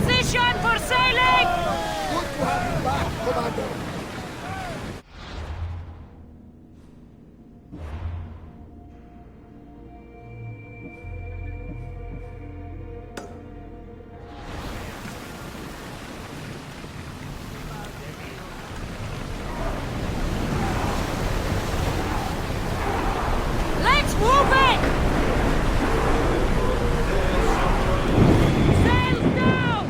position for sailing! Good to have you back, Commander. Let's whoop it! Sails down!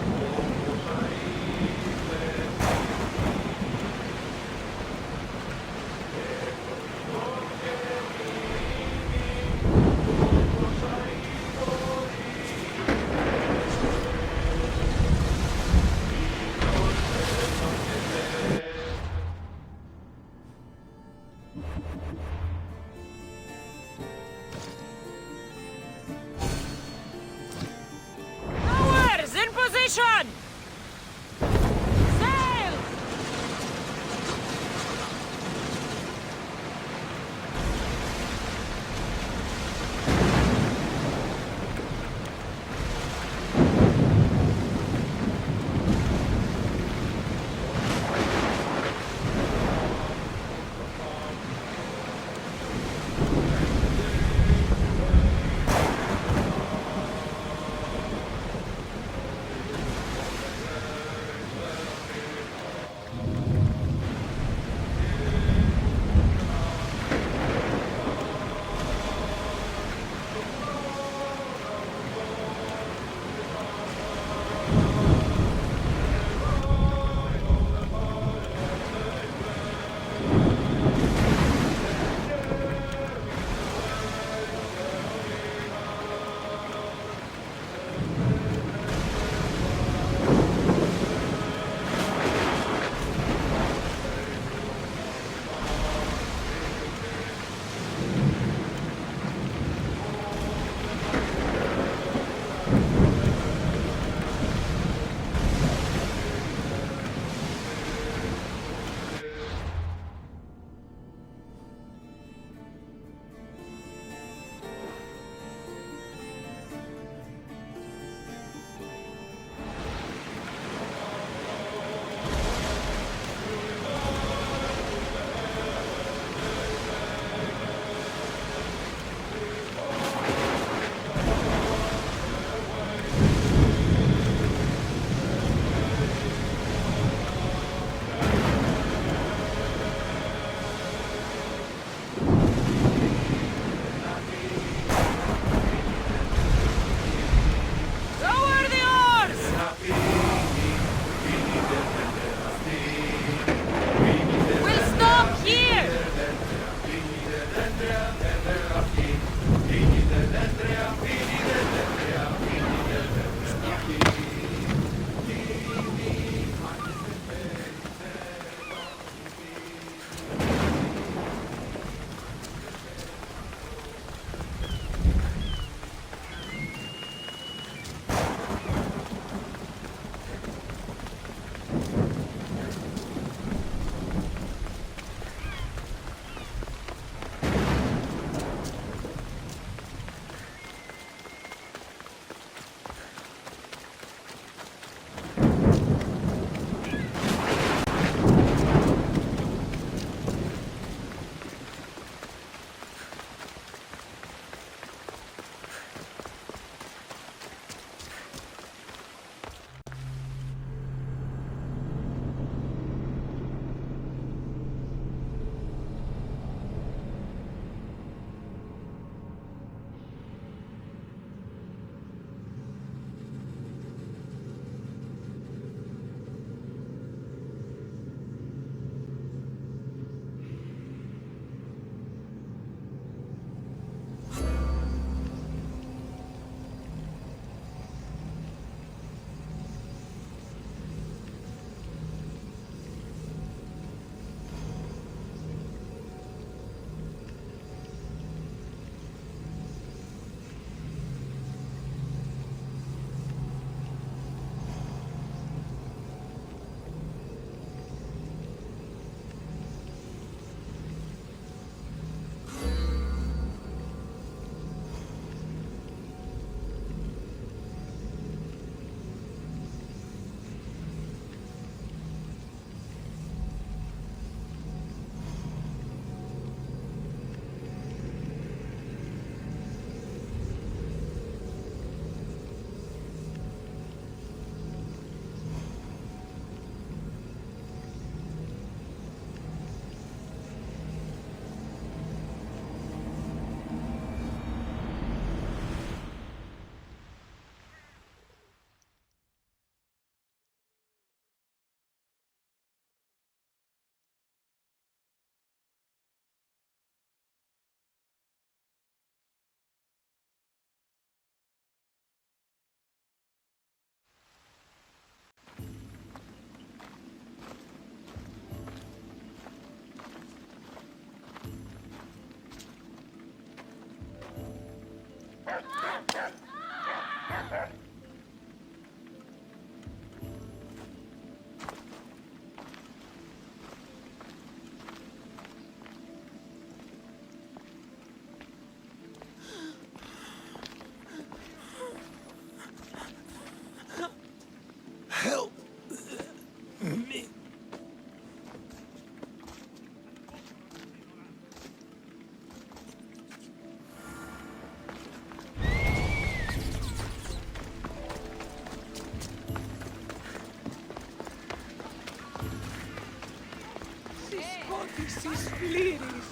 Odyssey's lyrics.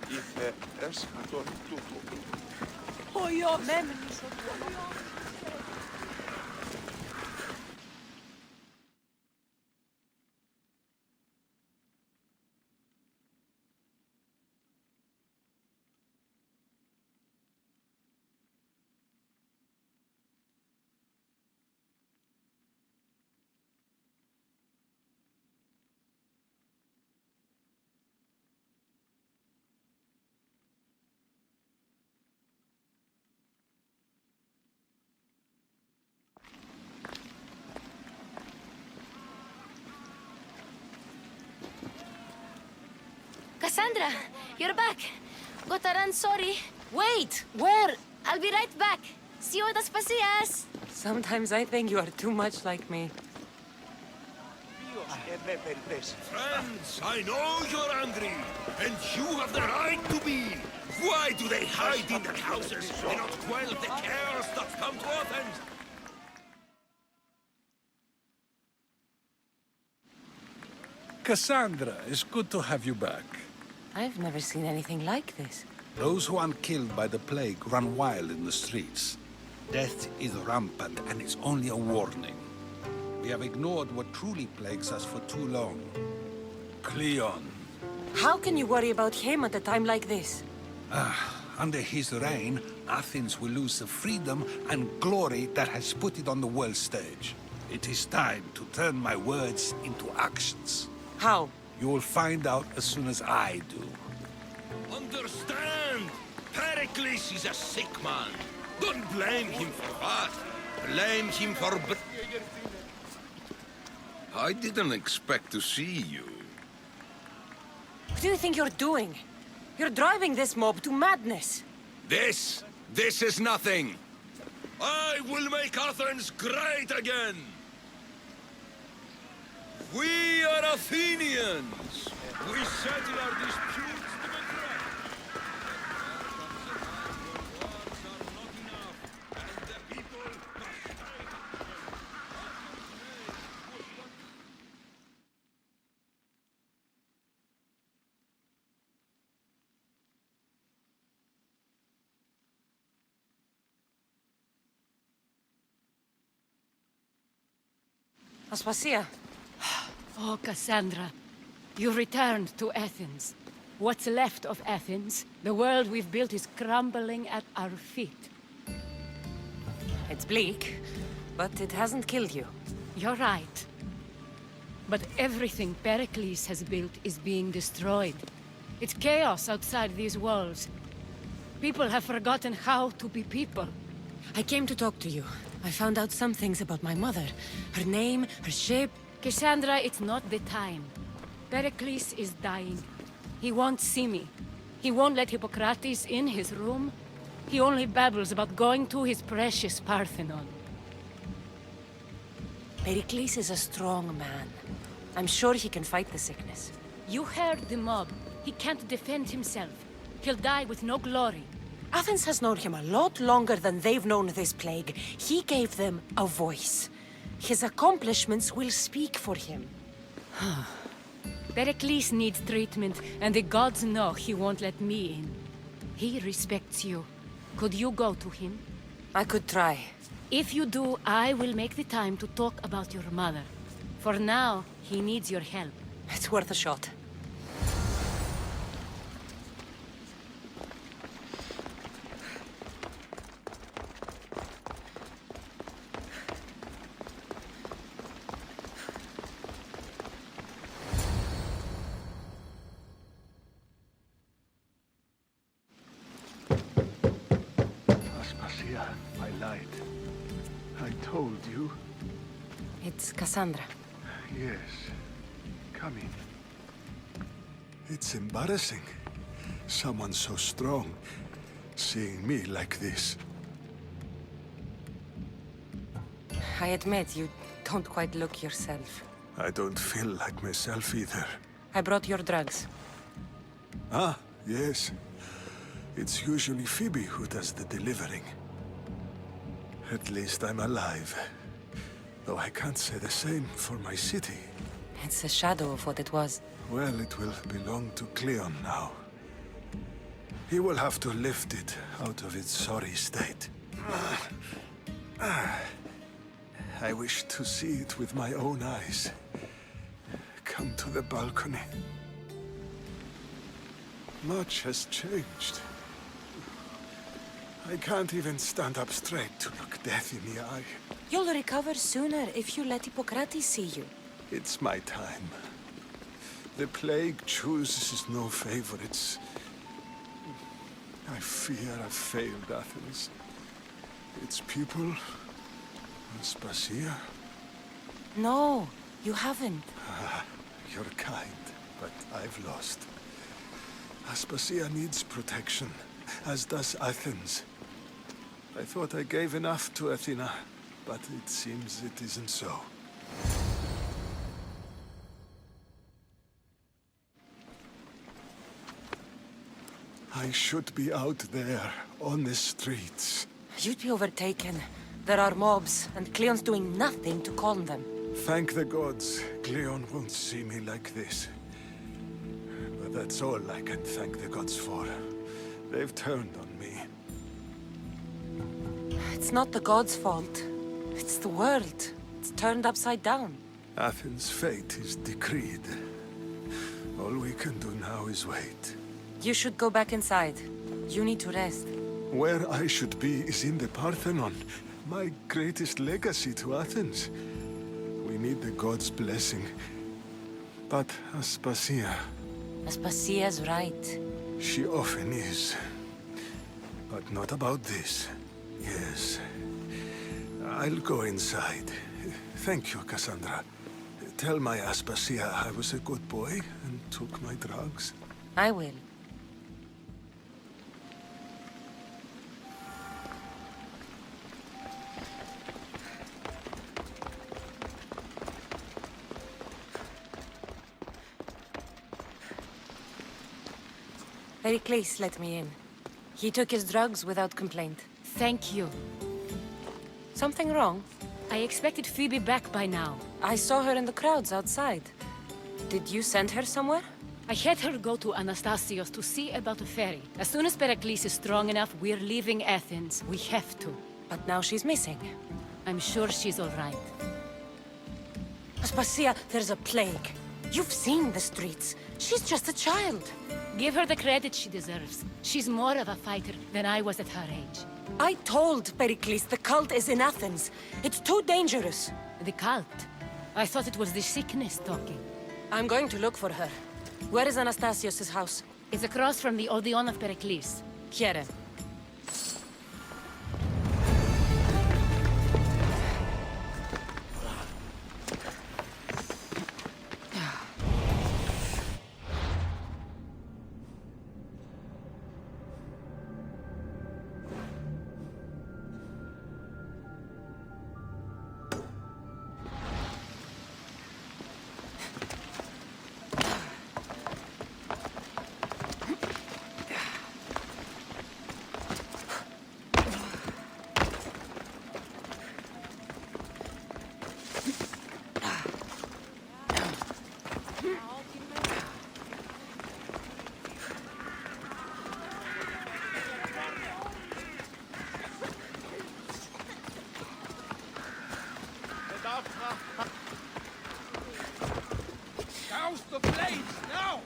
Είπε έσχατον τούτο. Ο Υιός. Μέμνης ο Cassandra, you're back. Got to run, sorry. Wait, where? I'll be right back. See you at the Spasias. Sometimes I think you are too much like me. Ποιος με περιπέσει. Friends, I know you're angry, and you have the right to be. Why do they hide in their houses and not quell the chaos that's come to Athens? Cassandra, it's good to have you back. I've never seen anything like this. Those who aren't killed by the plague run wild in the streets. Death is rampant, and it's only a warning. We have ignored what truly plagues us for too long. Cleon. How can you worry about him at a time like this? Under his reign, Athens will lose the freedom and glory that has put it on the world stage. It is time to turn my words into actions. How? You will find out as soon as I do. Understand! Pericles is a sick man. Don't blame him for that. Blame him for... I didn't expect to see you. What do you think you're doing? You're driving this mob to madness. This is nothing. I will make Athens great again. We are Athenians. We settle our disputes democratically. Words are not enough, and the people must stay. Aspasia, Oh, Cassandra, you returned to Athens. What's left of Athens, the world we've built is crumbling at our feet. it's bleak, but it hasn't killed you. You're right. But everything Pericles has built is being destroyed. It's chaos outside these walls. People have forgotten how to be people. I came to talk to you. I found out some things about my mother. Her name, her shape. Cassandra, it's not the time. Pericles is dying. He won't see me. He won't let Hippocrates in his room. He only babbles about going to his precious Parthenon. Pericles is a strong man. I'm sure he can fight the sickness. You heard the mob. He can't defend himself. He'll die with no glory. Athens has known him a lot longer than they've known this plague. He gave them a voice. His accomplishments will speak for him. Pericles needs treatment, and the gods know he won't let me in. He respects you. Could you go to him? I could try. If you do, I will make the time to talk about your mother. For now, he needs your help. It's worth a shot. Aspasia, I lied. I told you. It's Cassandra. Yes. Come in. It's embarrassing. Someone so strong, seeing me like this. I admit you don't quite look yourself. I don't feel like myself either. I brought your drugs. Ah, yes. It's usually Phoebe who does the delivering. At least I'm alive. Though I can't say the same for my city. It's a shadow of what it was. Well, it will belong to Cleon now. He will have to lift it out of its sorry state. I wish to see it with my own eyes. Come to the balcony. Much has changed. I can't even stand up straight to look death in the eye. You'll recover sooner if you let Hippocrates see you. It's my time. The plague chooses no favorites. I fear I've failed Athens. Its people, Aspasia. No, you haven't. You're kind, but I've lost. Aspasia needs protection, as does Athens. I thought I gave enough to Athena, but it seems it isn't so. I should be out there, on the streets. You'd be overtaken. There are mobs, and Cleon's doing nothing to calm them. Thank the gods, Cleon won't see me like this. But that's all I can thank the gods for. They've turned on me. It's not the gods' fault. It's the world. It's turned upside down. Athens' fate is decreed. All we can do now is wait. You should go back inside. You need to rest. Where I should be is in the Parthenon, my greatest legacy to Athens. We need the gods' blessing. But Aspasia, Aspasia's right. she often is. But not about this. Yes. I'll go inside. Thank you, Cassandra. Tell my Aspasia I was a good boy and took my drugs. I will. Pericles let me in. He took his drugs without complaint. Thank you. Something wrong? I expected Phoebe back by now. I saw her in the crowds outside. Did you send her somewhere? I had her go to Anastasios to see about a ferry. As soon as Pericles is strong enough, we're leaving Athens. We have to. But now she's missing. I'm sure she's all right. Aspasia, there's a plague. You've seen the streets. She's just a child. Give her the credit she deserves. She's more of a fighter than I was at her age. I told Pericles the cult is in Athens. It's too dangerous. The cult? I thought it was the sickness talking. I'm going to look for her. Where is Anastasios' house? It's across from the Odeon of Pericles. Here. Douse the flames now!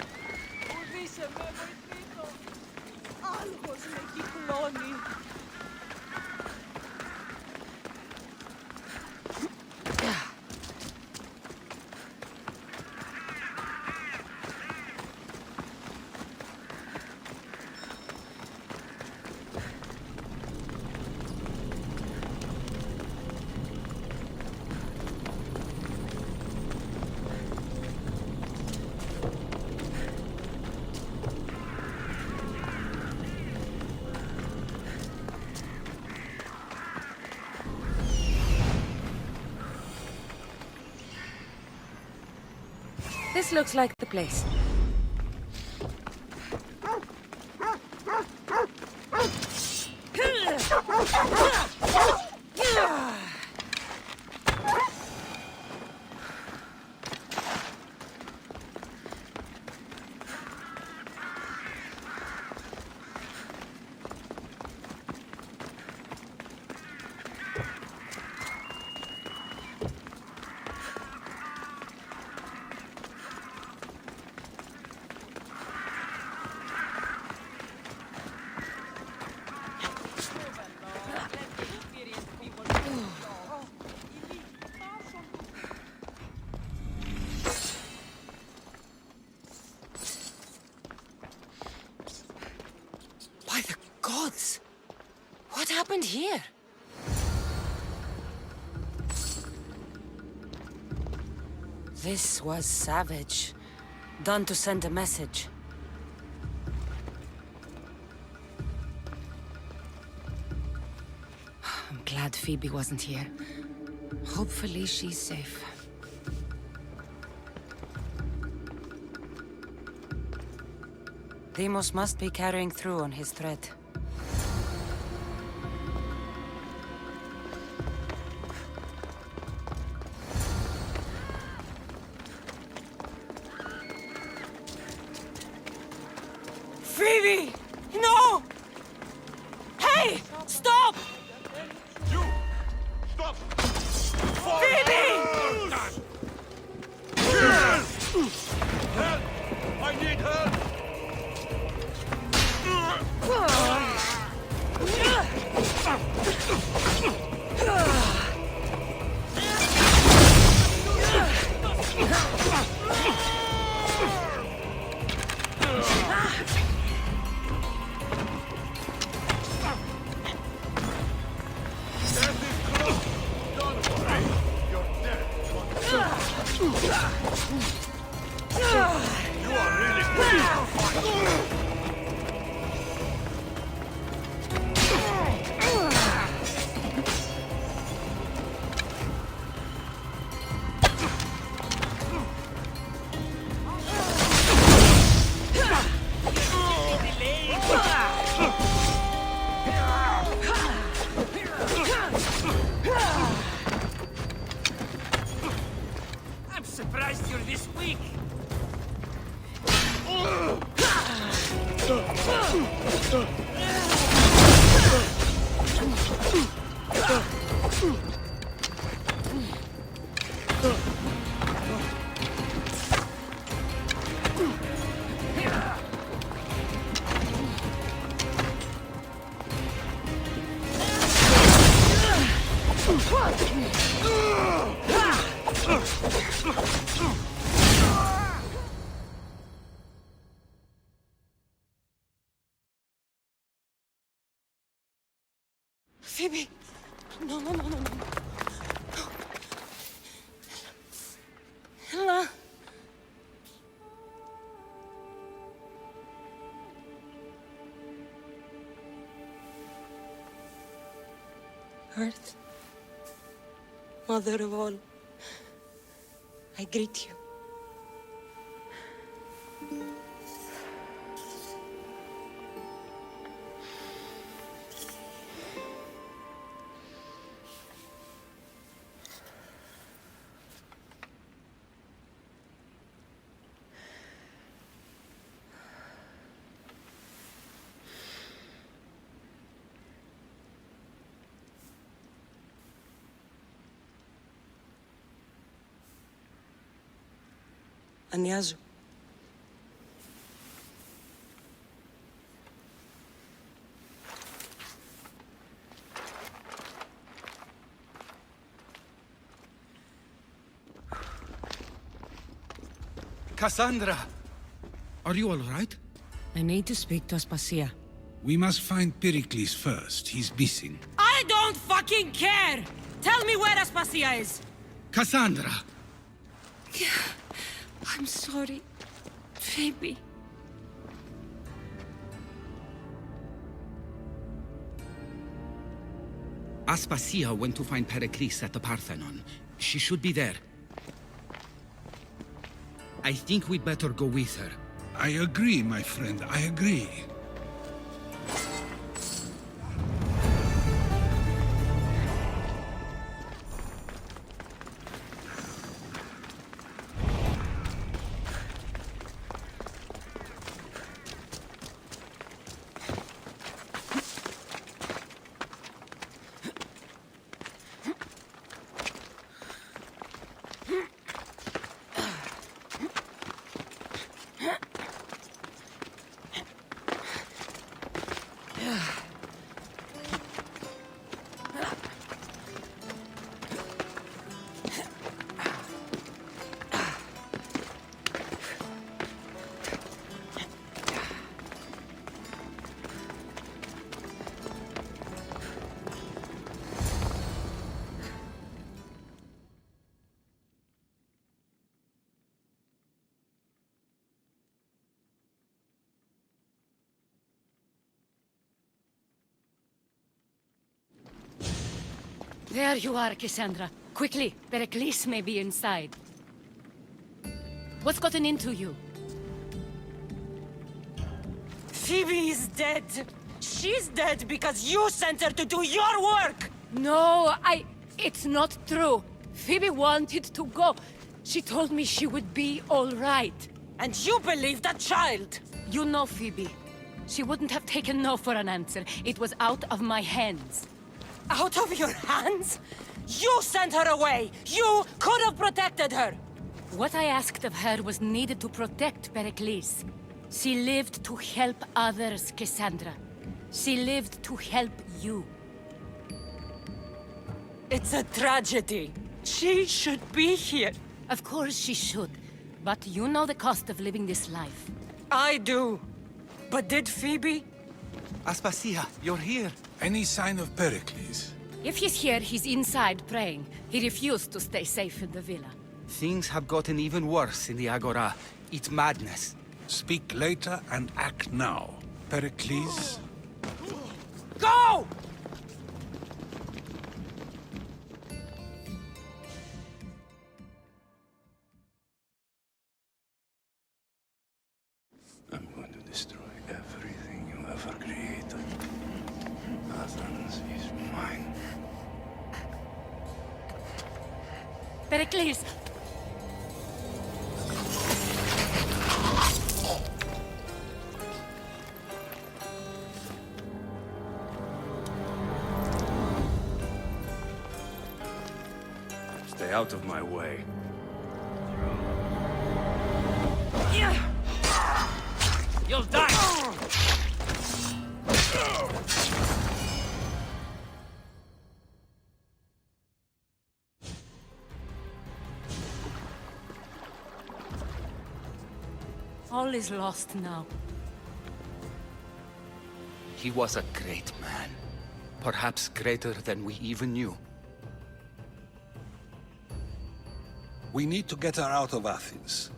This looks like the place. This was savage. Done to send a message. I'm glad Phoebe wasn't here. Hopefully she's safe. Deimos must be carrying through on his threat. Phoebe! No! Hey! Stop! You! Stop! Phoebe! Help! I need help! Death is close! Don't worry! You're dead! You are really pretty! I'm surprised you're this weak. Phoebe! No, no, no, no, no. Ella! Earth, Mother of all, I greet you. Ανιάζω. Cassandra! Are you all right? I need to speak to Aspasia. We must find Pericles first. He's missing. I don't fucking care! Tell me where Aspasia is! Cassandra! I'm sorry, Phoebe. Aspasia went to find Pericles at the Parthenon. She should be there. I think we'd better go with her. I agree, my friend. I agree. There you are, Cassandra. Quickly, Pericles may be inside. What's gotten into you? Phoebe is dead. She's dead because you sent her to do your work! No, It's not true. Phoebe wanted to go. She told me she would be all right. And you believe that child? You know Phoebe. She wouldn't have taken no for an answer. It was out of my hands. Out of your hands? You sent her away! You could have protected her! What I asked of her was needed to protect Pericles. She lived to help others, Cassandra. She lived to help you. It's a tragedy. She should be here. Of course she should. But you know the cost of living this life. I do. But did Phoebe? Aspasia, you're here. Any sign of Pericles? If he's here, he's inside praying. He refused to stay safe in the villa. Things have gotten even worse in the Agora. It's madness. Speak later and act now. Pericles? Go! I'm going to destroy everything you ever created. Athens is mine. Pericles! Stay out of my way. You'll die! All is lost now. He was a great man. Perhaps greater than we even knew. We need to get her out of Athens.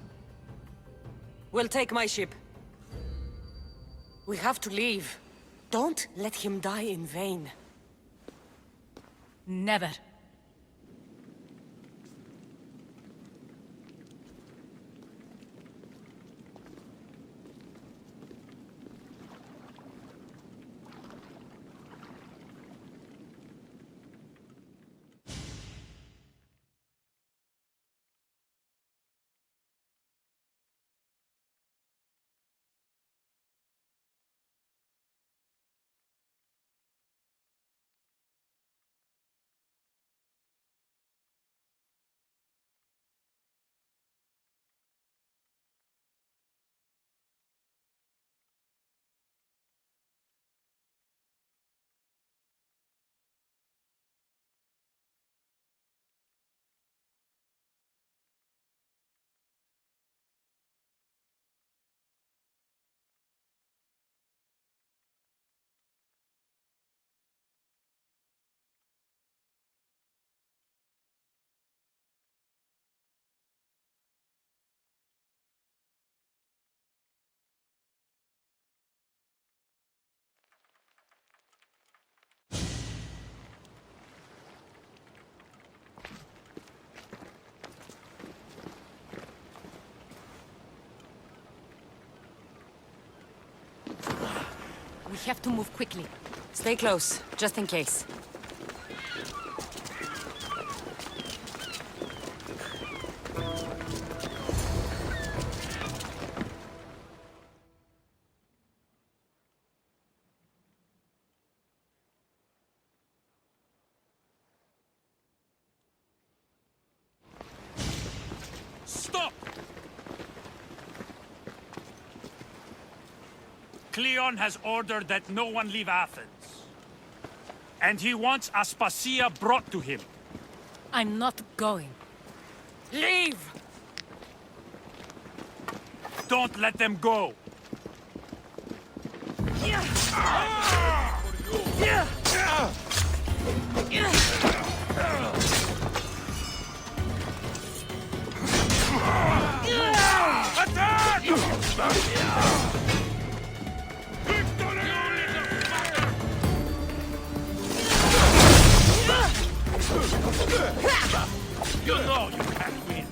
We'll take my ship. We have to leave. Don't let him die in vain. Never. We have to move quickly. Stay close, just in case. Stop! Cleon has ordered that no one leave Athens. And he wants Aspasia brought to him. I'm not going. Leave! Don't let them go! You know you can't win.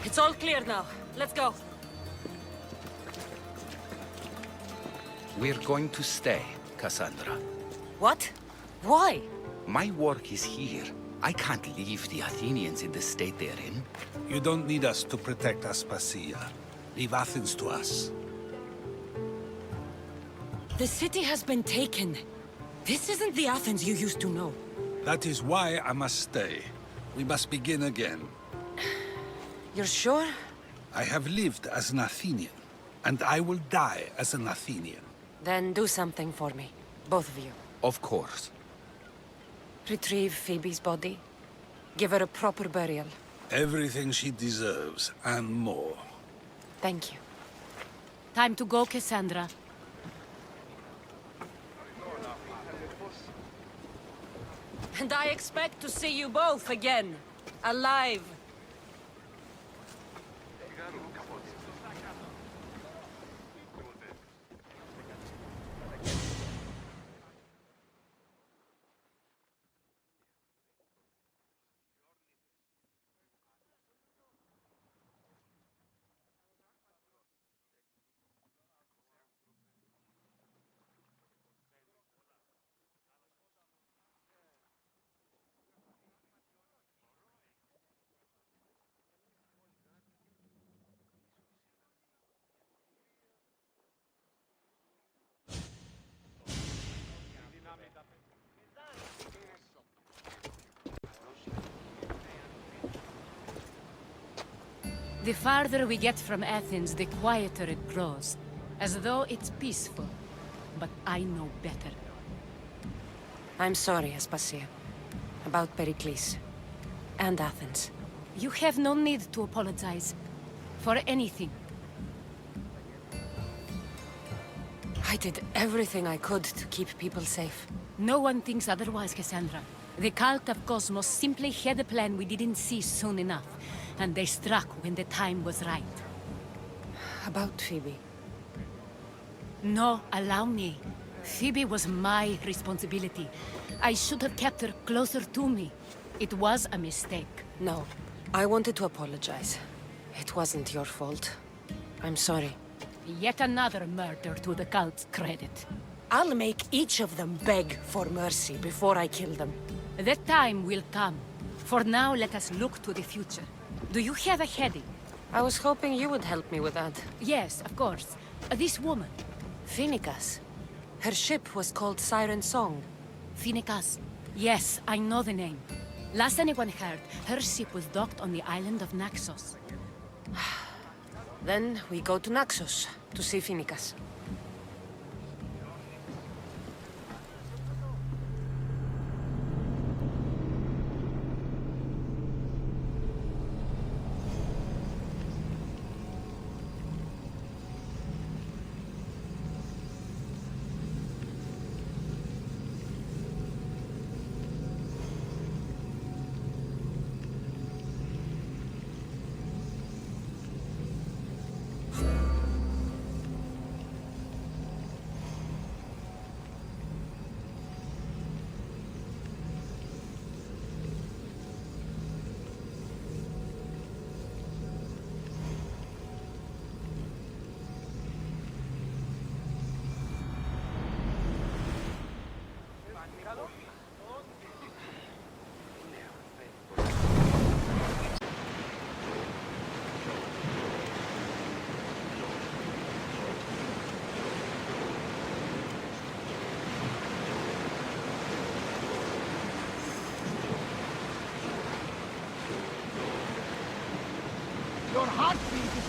It's all clear now. Let's go. We're going to stay, Cassandra. What? Why? My work is here. I can't leave the Athenians in the state they're in. You don't need us to protect Aspasia. Leave Athens to us. The city has been taken. This isn't the Athens you used to know. That is why I must stay. We must begin again. You're sure? I have lived as an Athenian, and I will die as an Athenian. Then do something for me. Both of you. Of course. Retrieve Phoebe's body. Give her a proper burial. Everything she deserves, and more. Thank you. Time to go, Cassandra. And I expect to see you both again. Alive. The farther we get from Athens, the quieter it grows. As though it's peaceful. But I know better. I'm sorry, Aspasia. About Pericles. And Athens. You have no need to apologize. For anything. I did everything I could to keep people safe. No one thinks otherwise, Cassandra. The cult of Cosmos simply had a plan we didn't see soon enough. And they struck when the time was right. About Phoebe. No, allow me. Phoebe was my responsibility. I should have kept her closer to me. It was a mistake. No. I wanted to apologize. It wasn't your fault. I'm sorry. Yet another murder to the cult's credit. I'll make each of them beg for mercy before I kill them. That time will come. For now, let us look to the future. Do you have a heading? I was hoping you would help me with that. Yes, of course. This woman. Phoenicas. Her ship was called Siren Song. Phoenicas. Yes, I know the name. Last anyone heard, her ship was docked on the island of Naxos. Then we go to Naxos to see Phoenicas.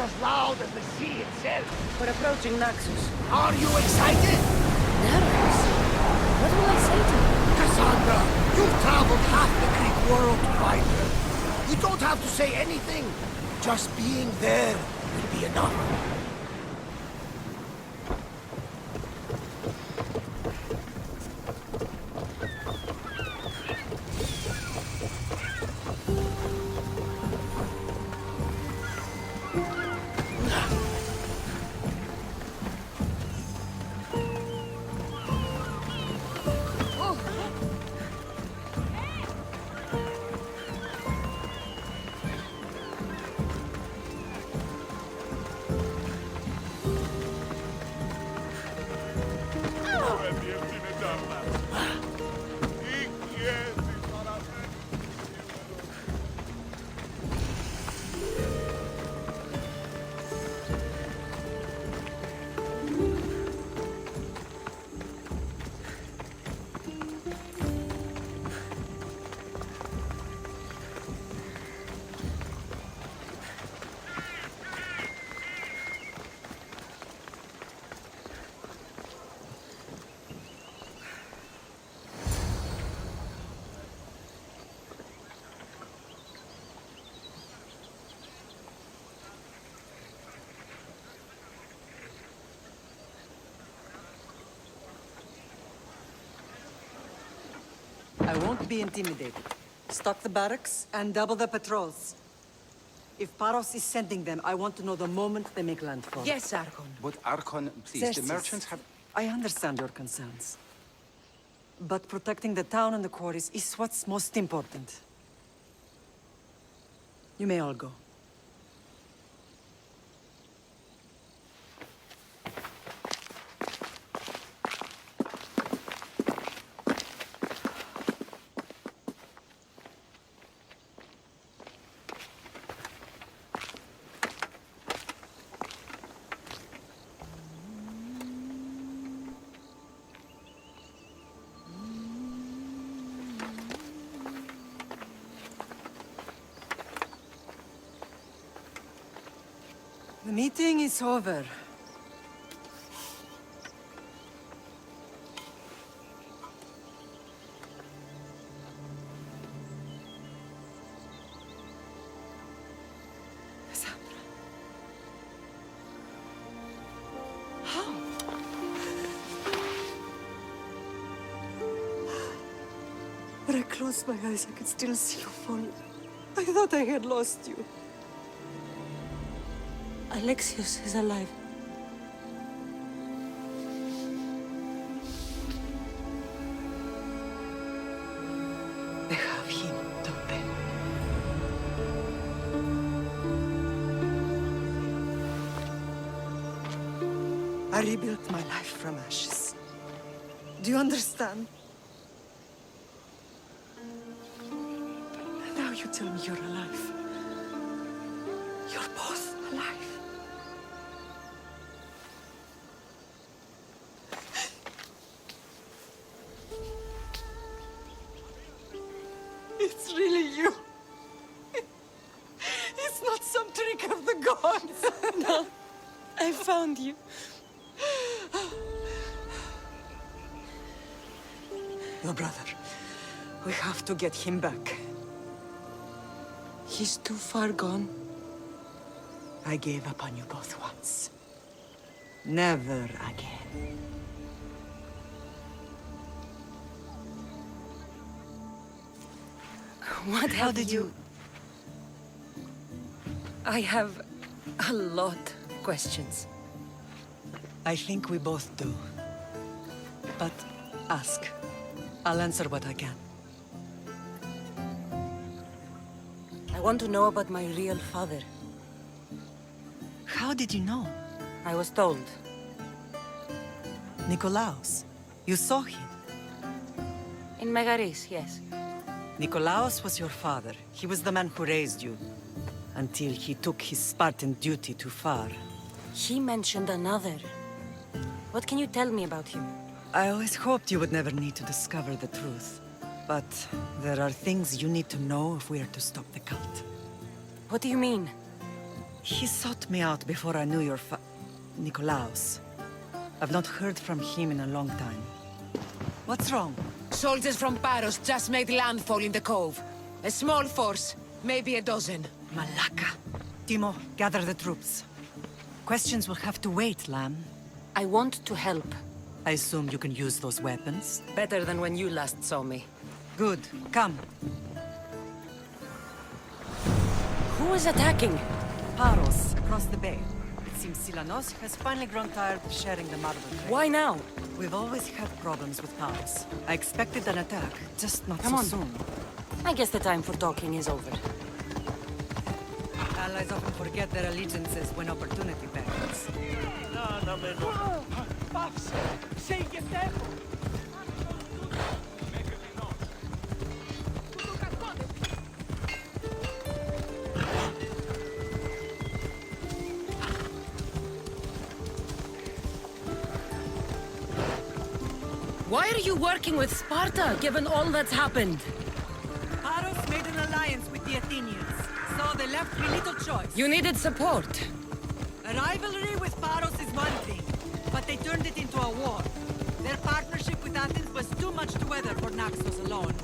as loud as the sea itself. We're approaching Naxos. Are you excited? Nervous? What will I say to him? Cassandra, you've traveled half the Greek world to find her. You don't have to say anything. Just being there will be enough. I won't be intimidated. Stock the barracks and double the patrols. If Paros is sending them, I want to know the moment they make landfall. Yes, Archon. But Archon, please, Xerxes, the merchants have... I understand your concerns. But protecting the town and the quarries is what's most important. You may all go. The meeting is over. Cassandra. How? When I closed my eyes, I could still see you fall. I thought I had lost you. Alexios is alive. They have him, don't they? I rebuilt my life from ashes. Do you understand? And now you tell me you're alive. You're both alive. It's really you. It's not some trick of the gods. No, I found you. Your brother. We have to get him back. He's too far gone. I gave up on you both once. Never again. What How did you... I have a lot of questions. I think we both do. But ask. I'll answer what I can. I want to know about my real father. How did you know? I was told. Nikolaos. You saw him. In Megaris, yes. Nikolaos was your father. He was the man who raised you. Until he took his Spartan duty too far. He mentioned another. What can you tell me about him? I always hoped you would never need to discover the truth. But there are things you need to know if we are to stop the cult. What do you mean? He sought me out before I knew your Nikolaos. I've not heard from him in a long time. What's wrong? Soldiers from Paros just made landfall in the cove. A small force, maybe a dozen. Malaka. Timo, gather the troops. Questions will have to wait, Lamb. I want to help. I assume you can use those weapons? Better than when you last saw me. Good. Come. Who is attacking? Paros, across the bay. It seems Silanos has finally grown tired of sharing the marble trade. Why now? We've always had problems with Paros. I expected an attack, just not Come so on. soon. I guess the time for talking is over. Allies often forget their allegiances when opportunity beckons. Why are you working with Sparta, given all that's happened? Paros made an alliance with the Athenians, so they left me little choice. You needed support. A rivalry with Paros is one thing, but they turned it into a war. Their partnership with Athens was too much to weather for Naxos alone.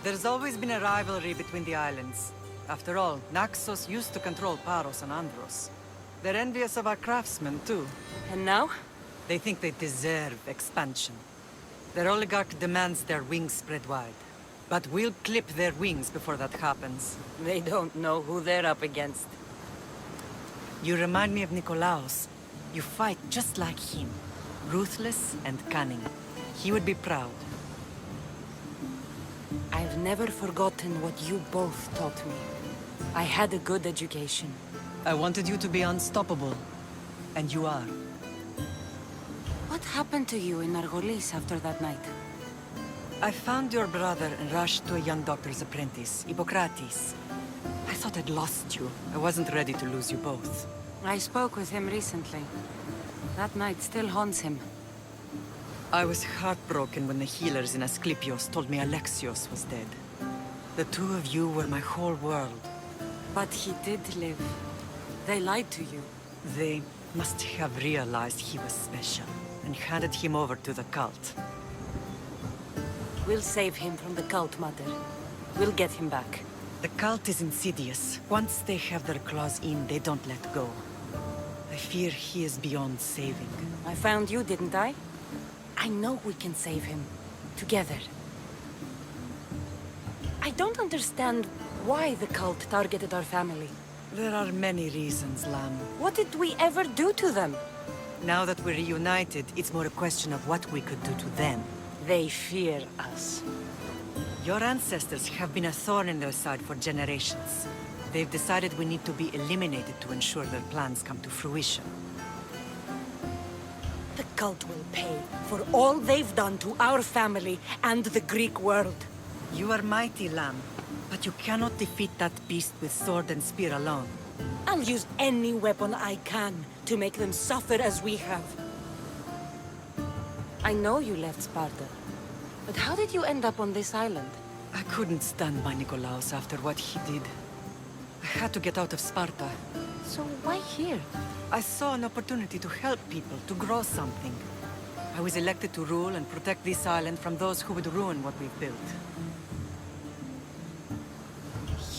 There's always been a rivalry between the islands. After all, Naxos used to control Paros and Andros. They're envious of our craftsmen, too. And now? They think they deserve expansion. Their oligarch demands their wings spread wide. But we'll clip their wings before that happens. They don't know who they're up against. You remind me of Nikolaos. You fight just like him. Ruthless and cunning. He would be proud. I've never forgotten what you both taught me. I had a good education. I wanted you to be unstoppable. And you are. What happened to you in Argolis after that night? I found your brother and rushed to a young doctor's apprentice, Hippocrates. I thought I'd lost you. I wasn't ready to lose you both. I spoke with him recently. That night still haunts him. I was heartbroken when the healers in Asclepios told me Alexios was dead. The two of you were my whole world. But he did live. They lied to you. They must have realized he was special and handed him over to the cult. We'll save him from the cult, Mother. We'll get him back. The cult is insidious. Once they have their claws in, they don't let go. I fear he is beyond saving. I found you, didn't I? I know we can save him. Together. I don't understand why the cult targeted our family. There are many reasons, Lamb. What did we ever do to them? Now that we're reunited, it's more a question of what we could do to them. They fear us. Your ancestors have been a thorn in their side for generations. They've decided we need to be eliminated to ensure their plans come to fruition. The cult will pay for all they've done to our family and the Greek world. You are mighty, Lamb, but you cannot defeat that beast with sword and spear alone. I'll use any weapon I can to make them suffer as we have. I know you left Sparta, but how did you end up on this island? I couldn't stand by Nikolaos after what he did. I had to get out of Sparta. So why here? I saw an opportunity to help people, to grow something. I was elected to rule and protect this island from those who would ruin what we've built.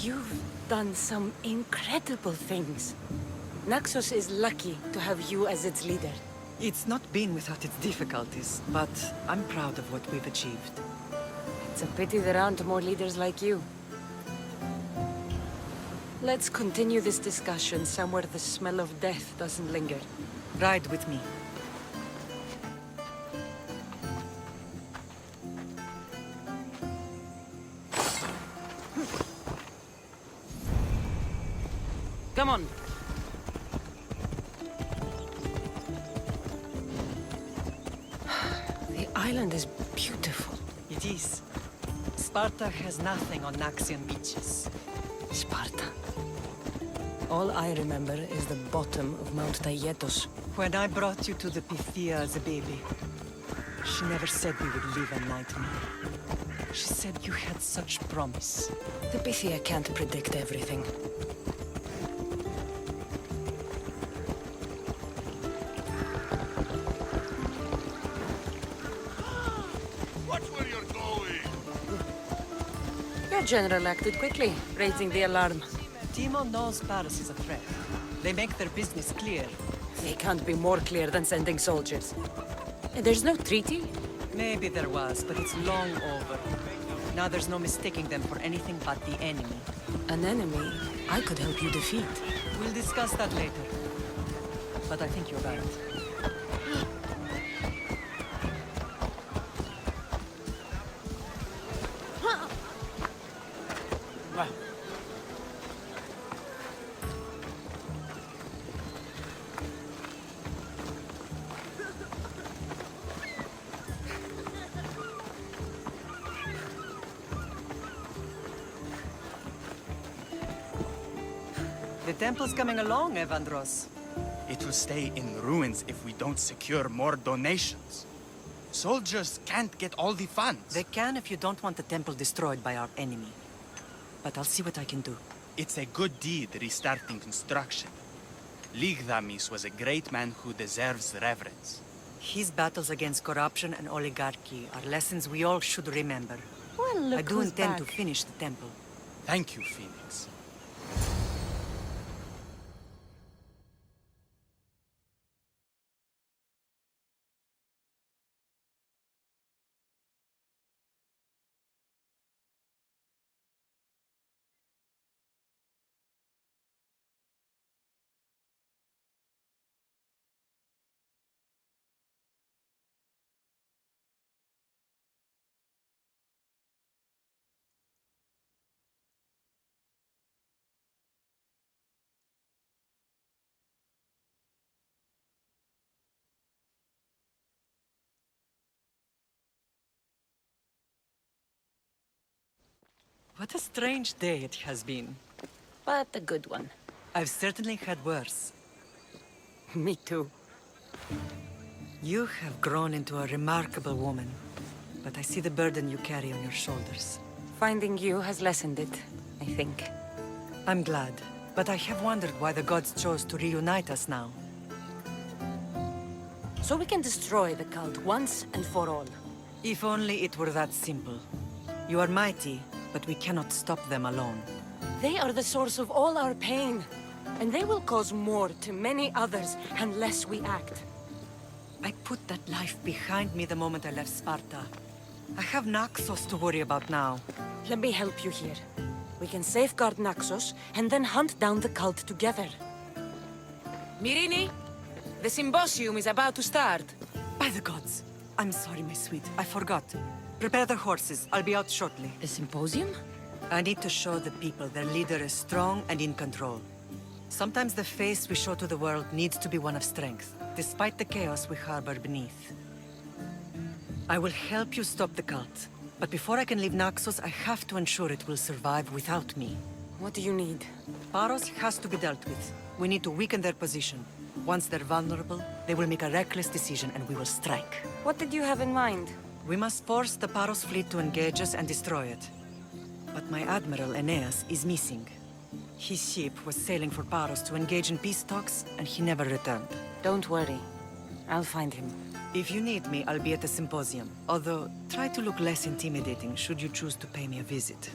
You've done some incredible things. Naxos is lucky to have you as its leader. It's not been without its difficulties, but I'm proud of what we've achieved. It's a pity there aren't more leaders like you. Let's continue this discussion somewhere the smell of death doesn't linger. Ride with me. Come on. The island is beautiful. It is. Sparta has nothing on Naxian beaches. Sparta. All I remember is the bottom of Mount Taygetos. When I brought you to the Pythia as a baby, she never said we would live a nightmare. She said you had such promise. The Pythia can't predict everything. Watch where you're going! Your general acted quickly, raising the alarm. Timo knows Paris is a threat. They make their business clear. They can't be more clear than sending soldiers. There's no treaty? Maybe there was, but it's long over. Now there's no mistaking them for anything but the enemy. An enemy I could help you defeat. We'll discuss that later. But I think you're right. The temple's coming along, Evandros. It will stay in ruins if we don't secure more donations. Soldiers can't get all the funds. They can if you don't want the temple destroyed by our enemy. But I'll see what I can do. It's a good deed restarting construction. Ligdamis was a great man who deserves reverence. His battles against corruption and oligarchy are lessons we all should remember. Well, look I do who's intend back. to finish the temple. Thank you, Phoenix. What a strange day it has been. But a good one. I've certainly had worse. Me too. You have grown into a remarkable woman, but I see the burden you carry on your shoulders. Finding you has lessened it, I think. I'm glad, but I have wondered why the gods chose to reunite us now. So we can destroy the cult once and for all. If only it were that simple. You are mighty, but we cannot stop them alone. They are the source of all our pain. And they will cause more to many others unless we act. I put that life behind me the moment I left Sparta. I have Naxos to worry about now. Let me help you here. We can safeguard Naxos and then hunt down the cult together. Myrrine, the symposium is about to start. By the gods! I'm sorry, my sweet. I forgot. Prepare the horses. I'll be out shortly. The symposium? I need to show the people their leader is strong and in control. Sometimes the face we show to the world needs to be one of strength, despite the chaos we harbor beneath. I will help you stop the cult, but before I can leave Naxos, I have to ensure it will survive without me. What do you need? Paros has to be dealt with. We need to weaken their position. Once they're vulnerable, they will make a reckless decision and we will strike. What did you have in mind? We must force the Paros fleet to engage us and destroy it. But my admiral, Aeneas, is missing. His ship was sailing for Paros to engage in peace talks, and he never returned. Don't worry. I'll find him. If you need me, I'll be at the symposium. Although, try to look less intimidating should you choose to pay me a visit.